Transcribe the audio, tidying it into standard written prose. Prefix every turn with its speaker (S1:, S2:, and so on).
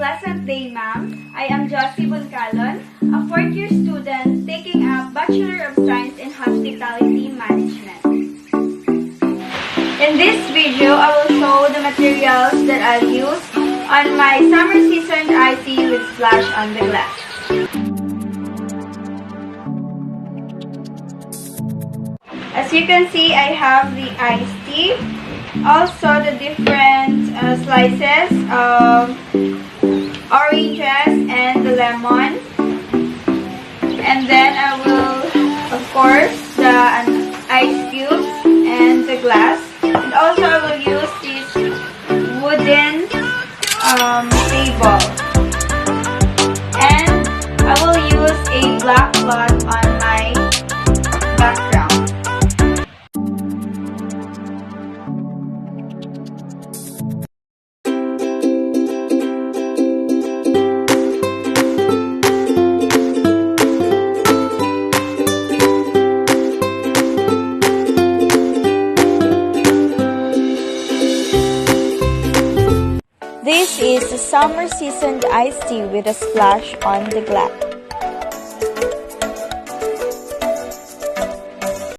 S1: pleasant day, ma'am. I am Josie Buncalon, a fourth-year student taking up Bachelor of Science in Hospitality Management. In this video, I will show the materials that I'll use on my summer season iced tea with splash on the glass. As you can see, I have the iced tea, also the different slices of oranges and the lemon, and then I will, of course, the ice cubes and the glass, and also I will use this wooden table, and I will use a black cloth on my background. This is a summer seasoned iced tea with a splash on the glass.